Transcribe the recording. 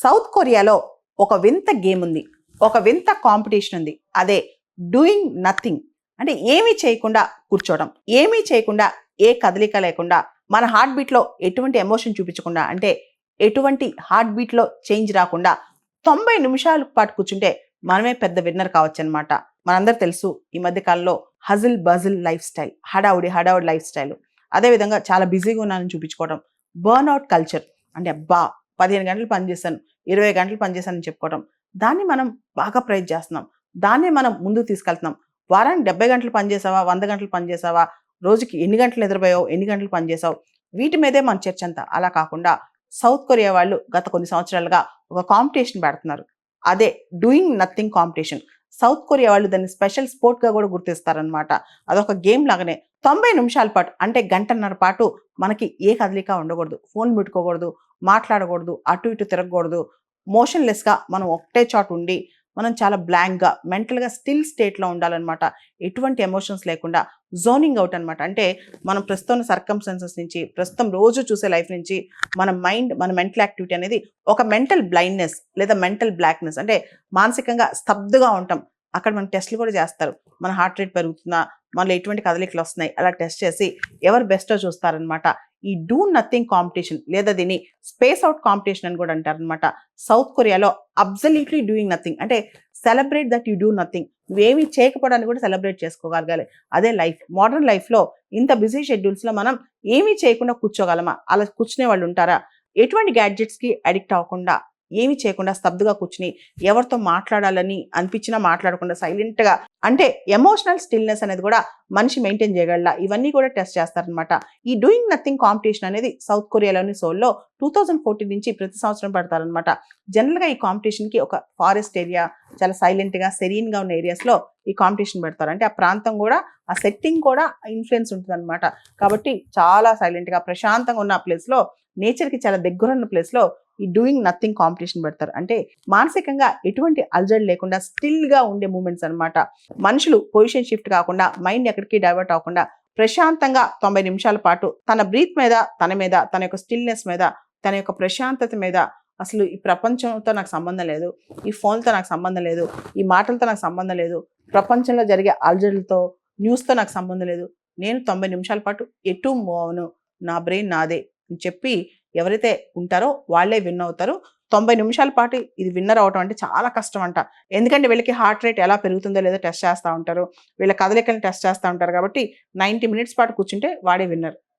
South కొరియాలో ఒక వింత గేమ్ ఉంది, ఒక వింత కాంపిటీషన్ ఉంది. అదే డూయింగ్ నథింగ్. అంటే ఏమీ చేయకుండా కూర్చోవడం, ఏమీ చేయకుండా, ఏ కదలిక లేకుండా, మన హార్ట్ బీట్లో ఎటువంటి ఎమోషన్ చూపించకుండా, అంటే ఎటువంటి హార్ట్ బీట్లో చేంజ్ రాకుండా 90 నిమిషాల పాటు కూర్చుంటే మనమే పెద్ద విన్నర్ కావచ్చు అనమాట. మనందరూ తెలుసు ఈ మధ్య కాలంలో హజిల్ బజిల్ లైఫ్ స్టైల్, హడావుడి లైఫ్ స్టైల్, అదేవిధంగా చాలా బిజీగా ఉన్నానని చూపించుకోవడం, బర్న్అవుట్ కల్చర్. అంటే అబ్బా 15 గంటలు పనిచేశాను, 20 గంటలు పనిచేశానని చెప్పుకోవడం, దాన్ని మనం బాగా ప్రైజ్ చేస్తున్నాం, దాన్నే మనం ముందుకు తీసుకెళ్తున్నాం. వారానికి 70 గంటలు పనిచేసావా, 100 గంటలు పనిచేసావా, రోజుకి ఎన్ని గంటలు నిద్రపోయావు, ఎన్ని గంటలు పనిచేసావు, వీటి మీదే మన చర్చ అంతా. అలా కాకుండా సౌత్ కొరియా వాళ్ళు గత కొన్ని సంవత్సరాలుగా ఒక కాంపిటీషన్ పెడుతున్నారు. అదే doing nothing competition. South Korea వాళ్ళు దాన్ని స్పెషల్ స్పోర్ట్గా కూడా గుర్తిస్తారనమాట. అదొక గేమ్ లాగానే 90 నిమిషాల పాటు, అంటే గంటన్నర పాటు మనకి ఏ కదలిక ఉండకూడదు, ఫోన్ పెట్టుకోకూడదు, మాట్లాడకూడదు, అటు ఇటు తిరగకూడదు, మోషన్లెస్గా మనం ఒకటే చోట ఉండి మనం చాలా బ్లాంక్గా మెంటల్గా స్టిల్ స్టేట్లో ఉండాలన్నమాట. ఎటువంటి ఎమోషన్స్ లేకుండా జోనింగ్ అవుట్ అనమాట. అంటే మనం ప్రస్తుతం సర్కమ్స్టెన్సెస్ నుంచి, ప్రస్తుతం రోజు చూసే లైఫ్ నుంచి మన మైండ్, మన మెంటల్ యాక్టివిటీ అనేది ఒక మెంటల్ బ్లైండ్నెస్ లేదా మెంటల్ బ్లాక్నెస్, అంటే మానసికంగా స్తబ్దుగా ఉంటాం. అక్కడ మనకి టెస్ట్లు కూడా చేస్తారు. మన హార్ట్ రేట్ పెరుగుతుందా, మనలో ఎటువంటి కదలికలు వస్తున్నాయి, అలా టెస్ట్ చేసి ఎవరు బెస్టో చూస్తారనమాట. ఈ డూ నథింగ్ కాంపిటీషన్ లేదా దీన్ని స్పేస్ అవుట్ కాంపిటీషన్ అని కూడా అంటారనమాట. సౌత్ కొరియాలో అబ్సల్యూట్లీ డూయింగ్ నథింగ్, అంటే celebrate that you do nothing. నువ్వేమీ చేయకపోవడానికి కూడా సెలబ్రేట్ చేసుకోగలగాలి. అదే లైఫ్. మోడర్న్ లైఫ్లో ఇంత బిజీ షెడ్యూల్స్లో మనం ఏమీ చేయకుండా కూర్చోగలమా? అలా కూర్చునే వాళ్ళు ఉంటారా? ఎటువంటి గ్యాడ్జెట్స్కి అడిక్ట్ అవ్వకుండా, ఏమి చేయకుండా స్తబ్దుగా కూర్చుని ఎవరితో మాట్లాడాలని అనిపించినా మాట్లాడకుండా సైలెంట్గా, అంటే ఎమోషనల్ స్టిల్నెస్ అనేది కూడా మనిషి మెయింటైన్ చేయగలరా? ఇవన్నీ కూడా టెస్ట్ చేస్తారనమాట. ఈ డూయింగ్ నథింగ్ కాంపిటీషన్ అనేది సౌత్ కొరియాలోని సోల్లో 2014 నుంచి ప్రతి సంవత్సరం పెడతారనమాట. జనరల్గా ఈ కాంపిటీషన్కి ఒక ఫారెస్ట్ ఏరియా, చాలా సైలెంట్గా సెరీన్గా ఉన్న ఏరియాస్లో ఈ కాంపిటీషన్ పెడతారు. అంటే ఆ ప్రాంతం కూడా, ఆ సెట్టింగ్ కూడా ఇన్ఫ్లుయెన్స్ ఉంటుంది అనమాట. కాబట్టి చాలా సైలెంట్గా ప్రశాంతంగా ఉన్న ప్లేస్లో, నేచర్కి చాలా దగ్గర ఉన్న ప్లేస్లో ఈ డూయింగ్ నథింగ్ కాంపిటీషన్ పెడతారు. అంటే మానసికంగా ఎటువంటి అల్జడి లేకుండా స్టిల్గా ఉండే మూమెంట్స్ అనమాట. మనుషులు పొజిషన్ షిఫ్ట్ కాకుండా, మైండ్ ఎక్కడికి డైవర్ట్ అవ్వకుండా ప్రశాంతంగా 90 నిమిషాల పాటు తన బ్రీత్ మీద, తన యొక్క స్టిల్నెస్ మీద, తన యొక్క ప్రశాంతత మీద, అసలు ఈ ప్రపంచంతో నాకు సంబంధం లేదు, ఈ ఫోన్తో నాకు సంబంధం లేదు, ఈ మాటలతో నాకు సంబంధం లేదు, ప్రపంచంలో జరిగే అల్జడులతో, న్యూస్తో నాకు సంబంధం లేదు, నేను 90 నిమిషాల పాటు ఎటు మోను, నా బ్రెయిన్ నాదే అని చెప్పి ఎవరైతే ఉంటారో వాళ్ళే విన్ అవుతారు. 90 నిమిషాల పాటు ఇది విన్నర్ అవటం అంటే చాలా కష్టం అంట. ఎందుకంటే వీళ్ళకి హార్ట్ రేట్ ఎలా పెరుగుతుందో లేదో టెస్ట్ చేస్తూ ఉంటారు, వీళ్ళ కదలికలను టెస్ట్ చేస్తూ ఉంటారు. కాబట్టి 90 మినిట్స్ పాటు కూర్చుంటే వాడే విన్నర్.